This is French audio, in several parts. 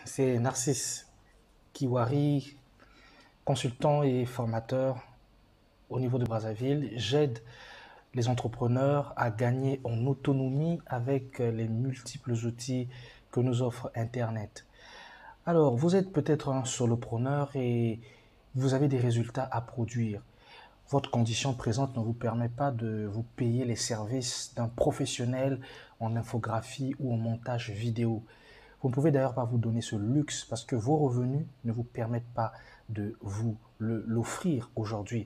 C'est Narcisse Kiwari, consultant et formateur au niveau de Brazzaville. J'aide les entrepreneurs à gagner en autonomie avec les multiples outils que nous offre Internet. Alors, vous êtes peut-être un solopreneur et vous avez des résultats à produire. Votre condition présente ne vous permet pas de vous payer les services d'un professionnel en infographie ou en montage vidéo. Vous ne pouvez d'ailleurs pas vous donner ce luxe parce que vos revenus ne vous permettent pas de vous l'offrir aujourd'hui.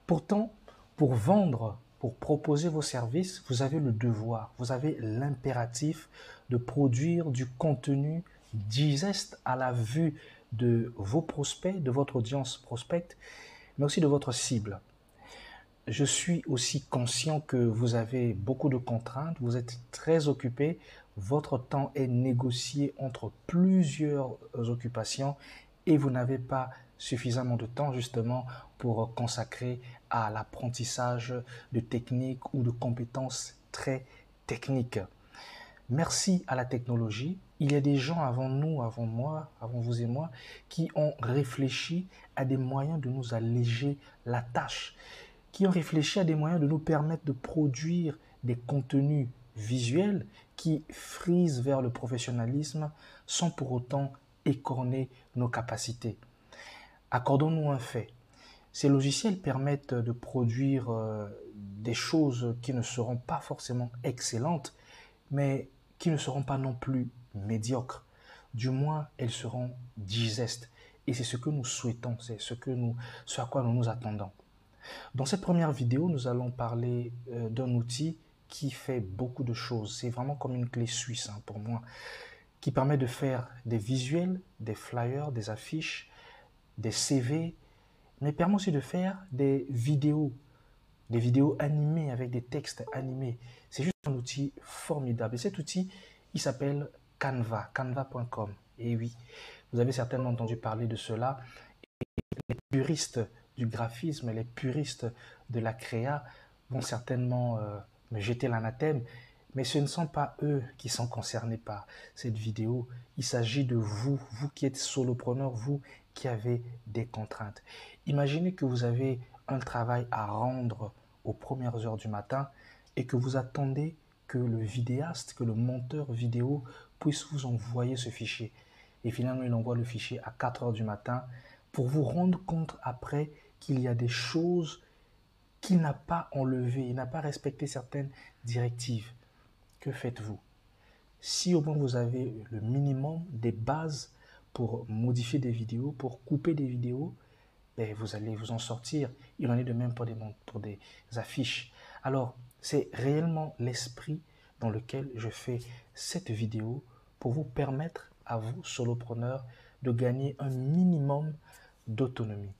Pourtant, pour vendre, pour proposer vos services, vous avez le devoir, vous avez l'impératif de produire du contenu digeste à la vue de vos prospects, de votre audience prospecte, mais aussi de votre cible. Je suis aussi conscient que vous avez beaucoup de contraintes, vous êtes très occupé, votre temps est négocié entre plusieurs occupations et vous n'avez pas suffisamment de temps justement pour consacrer à l'apprentissage de techniques ou de compétences très techniques. Merci à la technologie, il y a des gens avant nous, avant moi, avant vous et moi, qui ont réfléchi à des moyens de nous alléger la tâche, qui ont réfléchi à des moyens de nous permettre de produire des contenus visuels qui frisent vers le professionnalisme sans pour autant écorner nos capacités. Accordons-nous un fait. Ces logiciels permettent de produire des choses qui ne seront pas forcément excellentes, mais qui ne seront pas non plus médiocres. Du moins, elles seront digestes. Et c'est ce que nous souhaitons, c'est ce à quoi nous nous attendons. Dans cette première vidéo, nous allons parler d'un outil qui fait beaucoup de choses. C'est vraiment comme une clé suisse pour moi, qui permet de faire des visuels, des flyers, des affiches, des CV, mais permet aussi de faire des vidéos animées avec des textes animés. C'est juste un outil formidable. Et cet outil, il s'appelle Canva, canva.com. Et oui, vous avez certainement entendu parler de cela. Les puristes du graphisme, les puristes de la créa vont certainement me jeter l'anathème, mais ce ne sont pas eux qui sont concernés par cette vidéo. Il s'agit de vous, vous qui êtes solopreneur, vous qui avez des contraintes. Imaginez que vous avez un travail à rendre aux premières heures du matin et que vous attendez que le vidéaste, que le monteur vidéo puisse vous envoyer ce fichier. Et finalement, il envoie le fichier à 4 heures du matin pour vous rendre compte après qu'il y a des choses qu'il n'a pas enlevées, il n'a pas respecté certaines directives. Que faites-vous? Si au moins vous avez le minimum des bases pour modifier des vidéos, pour couper des vidéos, ben vous allez vous en sortir. Il en est de même pour des affiches. Alors, c'est réellement l'esprit dans lequel je fais cette vidéo pour vous permettre à vous, solopreneurs, de gagner un minimum d'autonomie.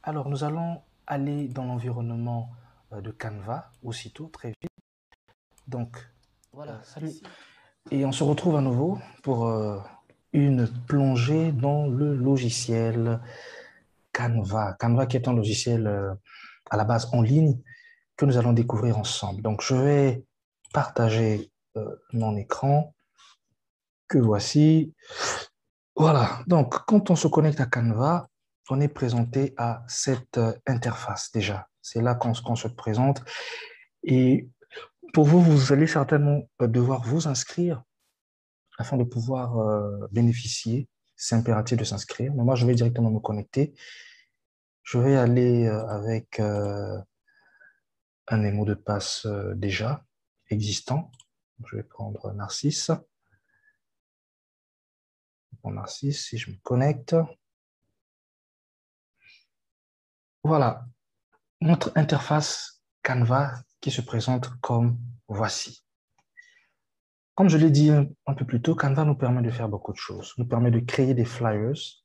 Alors, nous allons aller dans l'environnement de Canva aussitôt, très vite. Donc, voilà, salut. Et on se retrouve à nouveau pour une plongée dans le logiciel Canva. Canva qui est un logiciel à la base en ligne que nous allons découvrir ensemble. Donc, je vais partager mon écran que voici. Voilà. Donc, quand on se connecte à Canva, on est présenté à cette interface déjà. C'est là qu'on se présente. Et pour vous, vous allez certainement devoir vous inscrire afin de pouvoir bénéficier. C'est impératif de s'inscrire. Mais moi, je vais directement me connecter. Je vais aller avec un mot de passe déjà existant. Je vais prendre Narcisse. Bon, Narcisse, si je me connecte. Voilà, notre interface Canva qui se présente comme voici. Comme je l'ai dit un peu plus tôt, Canva nous permet de faire beaucoup de choses. Nous permet de créer des flyers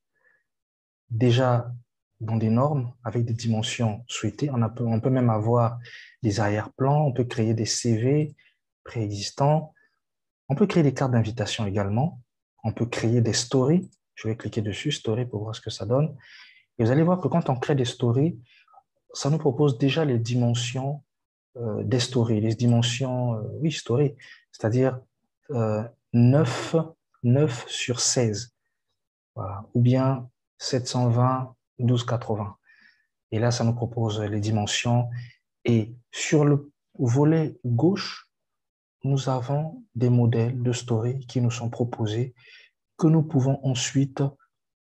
déjà dans des normes avec des dimensions souhaitées. On peut même avoir des arrière-plans, on peut créer des CV préexistants, on peut créer des cartes d'invitation également, on peut créer des stories. Je vais cliquer dessus, story, pour voir ce que ça donne. Et vous allez voir que quand on crée des stories, ça nous propose déjà les dimensions des stories, les dimensions, oui, story, c'est-à-dire 9 9 sur 16. Voilà. Ou bien 720, 1280. Et là, ça nous propose les dimensions. Et sur le volet gauche, nous avons des modèles de story qui nous sont proposés que nous pouvons ensuite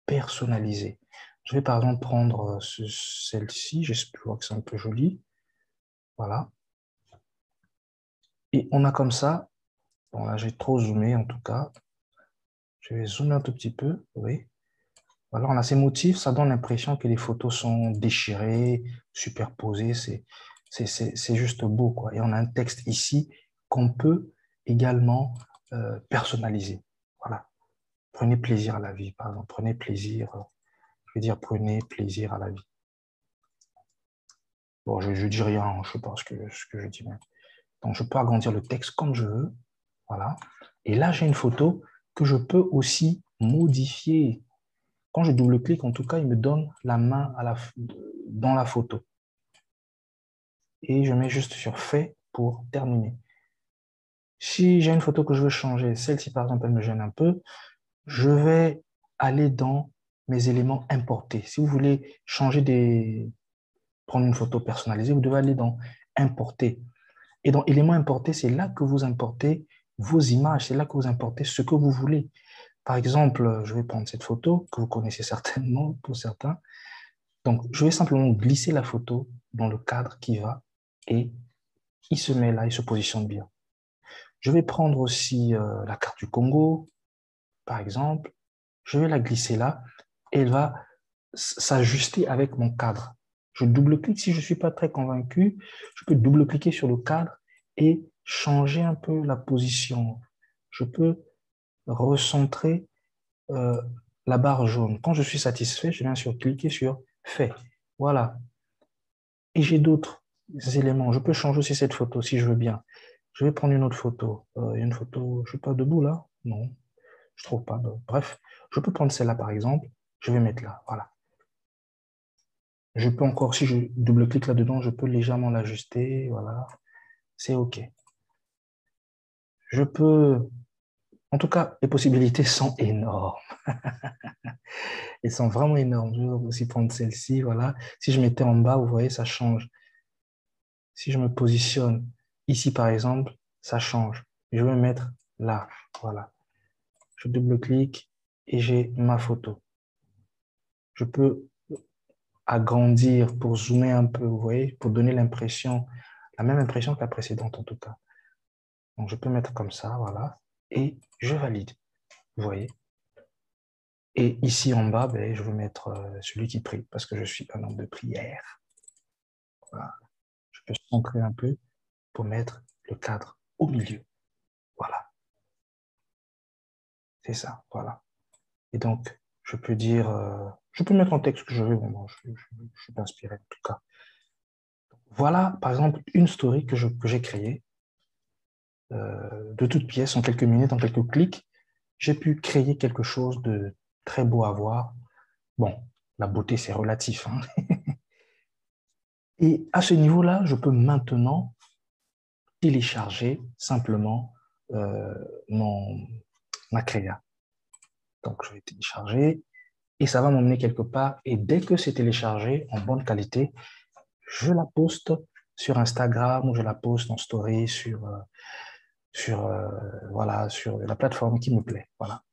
personnaliser. Je vais par exemple prendre celle-ci. Je vois que c'est un peu joli. Voilà. Et on a comme ça, bon là j'ai trop zoomé en tout cas. Je vais zoomer un tout petit peu, oui. Voilà, on a ces motifs, ça donne l'impression que les photos sont déchirées, superposées, c'est juste beau, quoi. Et on a un texte ici qu'on peut également personnaliser. Voilà. Prenez plaisir à la vie, par exemple. Prenez plaisir, je veux dire, prenez plaisir à la vie. Bon, je dis rien, hein, je sais pas ce que je dis même. Donc, je peux agrandir le texte comme je veux. Voilà. Et là, j'ai une photo que je peux aussi modifier. Quand je double-clique, en tout cas, il me donne la main dans la photo. Et je mets juste sur Fait pour terminer. Si j'ai une photo que je veux changer, celle-ci, par exemple, elle me gêne un peu, je vais aller dans mes éléments importés. Si vous voulez prendre une photo personnalisée, vous devez aller dans Importer. Et dans éléments importés, c'est là que vous importez vos images, c'est là que vous importez ce que vous voulez. Par exemple, je vais prendre cette photo que vous connaissez certainement pour certains. Donc, je vais simplement glisser la photo dans le cadre qui va et il se met là, il se positionne bien. Je vais prendre aussi la carte du Congo, par exemple. Je vais la glisser là et elle va s'ajuster avec mon cadre. Je double-clique. Si je ne suis pas très convaincu, je peux double-cliquer sur le cadre et changer un peu la position. Je peux recentrer la barre jaune. Quand je suis satisfait, je viens sur cliquer sur Fait. Voilà. Et j'ai d'autres éléments. Je peux changer aussi cette photo si je veux bien. Je vais prendre une autre photo. Une photo, je ne suis pas debout là? Non, je ne trouve pas. Bref, je peux prendre celle-là par exemple. Je vais mettre là. Voilà. Je peux encore, si je double-clique là-dedans, je peux légèrement l'ajuster. Voilà. C'est OK. Je peux... En tout cas, les possibilités sont énormes. Elles sont vraiment énormes. Je vais aussi prendre celle-ci. Voilà. Si je mettais en bas, vous voyez, ça change. Si je me positionne ici, par exemple, ça change. Je vais me mettre là. Voilà. Je double-clique et j'ai ma photo. Je peux agrandir pour zoomer un peu, vous voyez, pour donner l'impression, la même impression que la précédente en tout cas. Donc, je peux mettre comme ça, voilà, et je valide, vous voyez. Et ici en bas, ben, je vais mettre celui qui prie, parce que je suis un homme de prière. Voilà. Je peux centrer un peu pour mettre le cadre au milieu. Voilà. C'est ça, voilà. Et donc, je peux dire, je peux mettre en texte que je veux, bon, je suis inspiré en tout cas. Voilà, par exemple, une story que j'ai créée de toutes pièces, en quelques minutes, en quelques clics. J'ai pu créer quelque chose de très beau à voir. Bon, la beauté, c'est relatif, hein. Et à ce niveau-là, je peux maintenant télécharger simplement euh, ma créa. Donc, je vais télécharger et ça va m'emmener quelque part. Et dès que c'est téléchargé en bonne qualité, je la poste sur Instagram ou je la poste en story voilà, sur la plateforme qui me plaît. Voilà.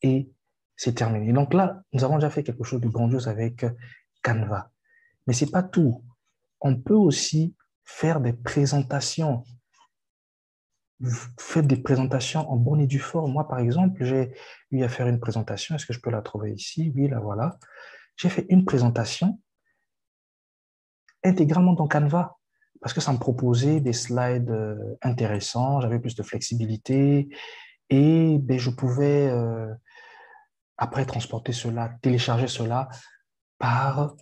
Et c'est terminé. Donc là, nous avons déjà fait quelque chose de grandiose avec Canva. Mais ce n'est pas tout. On peut aussi faire des présentations. Faites des présentations en bonne et due forme. Moi, par exemple, j'ai eu à faire une présentation. Est-ce que je peux la trouver ici? Oui, la voilà. J'ai fait une présentation intégralement dans Canva parce que ça me proposait des slides intéressants. J'avais plus de flexibilité et ben, je pouvais après transporter cela, télécharger cela par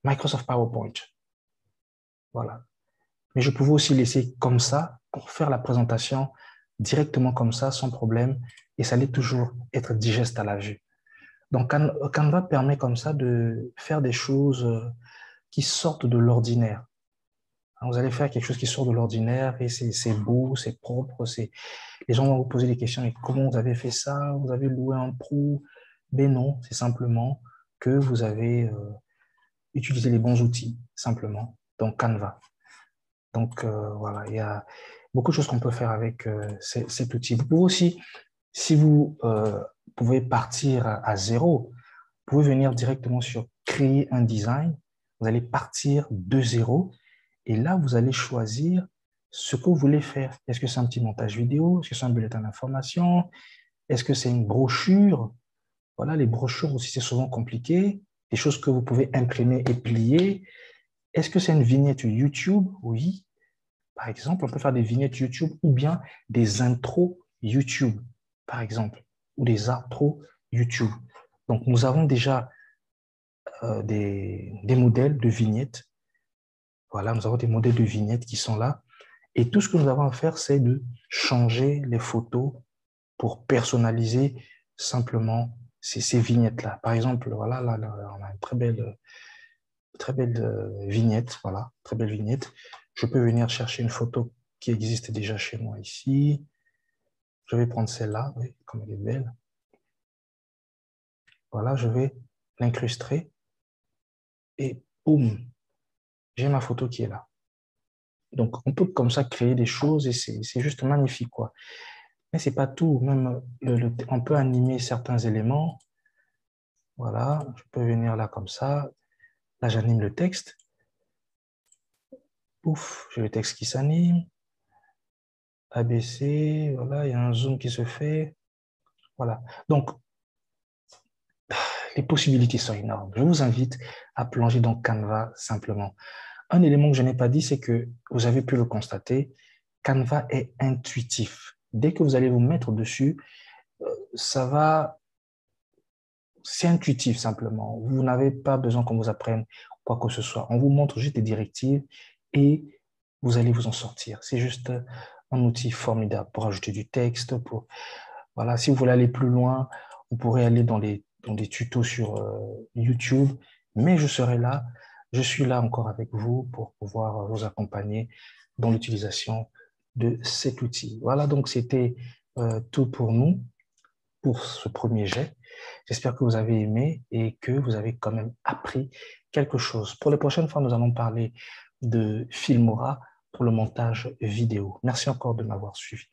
Microsoft PowerPoint. Voilà. Mais je pouvais aussi laisser comme ça pour faire la présentation directement comme ça, sans problème, et ça allait toujours être digeste à la vue. Donc, Canva permet comme ça de faire des choses qui sortent de l'ordinaire. Vous allez faire quelque chose qui sort de l'ordinaire et c'est beau, c'est propre. Les gens vont vous poser des questions. Mais comment vous avez fait ça? Vous avez loué un pro? Ben non, c'est simplement que vous avez utilisé les bons outils, simplement. Donc, Canva. Donc, voilà, il y a beaucoup de choses qu'on peut faire avec cet outil. Vous pouvez aussi, si vous pouvez partir à zéro, vous pouvez venir directement sur créer un design. Vous allez partir de zéro et là, vous allez choisir ce que vous voulez faire. Est-ce que c'est un petit montage vidéo? Est-ce que c'est un bulletin d'information? Est-ce que c'est une brochure? Voilà, les brochures aussi, c'est souvent compliqué. Des choses que vous pouvez imprimer et plier. Est-ce que c'est une vignette YouTube? Oui. Par exemple, on peut faire des vignettes YouTube ou bien des intros YouTube, par exemple, ou des outros YouTube. Donc, nous avons déjà des modèles de vignettes. Voilà, nous avons des modèles de vignettes qui sont là. Et tout ce que nous avons à faire, c'est de changer les photos pour personnaliser simplement ces vignettes-là. Par exemple, voilà, là, on a une très belle vignette. Voilà, très belle vignette. Je peux venir chercher une photo qui existe déjà chez moi ici. Je vais prendre celle-là, oui, comme elle est belle. Voilà, je vais l'incruster et boum, j'ai ma photo qui est là. Donc, on peut comme ça créer des choses et c'est juste magnifique, quoi. Mais c'est pas tout. Même on peut animer certains éléments. Voilà, je peux venir là comme ça. Là, j'anime le texte. Ouf, j'ai le texte qui s'anime. ABC, voilà, il y a un zoom qui se fait. Voilà. Donc, les possibilités sont énormes. Je vous invite à plonger dans Canva simplement. Un élément que je n'ai pas dit, c'est que vous avez pu le constater, Canva est intuitif. Dès que vous allez vous mettre dessus, ça va, c'est intuitif simplement. Vous n'avez pas besoin qu'on vous apprenne quoi que ce soit. On vous montre juste des directives et vous allez vous en sortir. C'est juste un outil formidable pour ajouter du texte. Voilà, si vous voulez aller plus loin, vous pourrez aller dans des tutos sur YouTube, mais je serai là. Je suis là encore avec vous pour pouvoir vous accompagner dans l'utilisation de cet outil. Voilà, donc c'était tout pour nous, pour ce premier jet. J'espère que vous avez aimé et que vous avez quand même appris quelque chose. Pour les prochaines fois, nous allons parler de Filmora pour le montage vidéo. Merci encore de m'avoir suivi.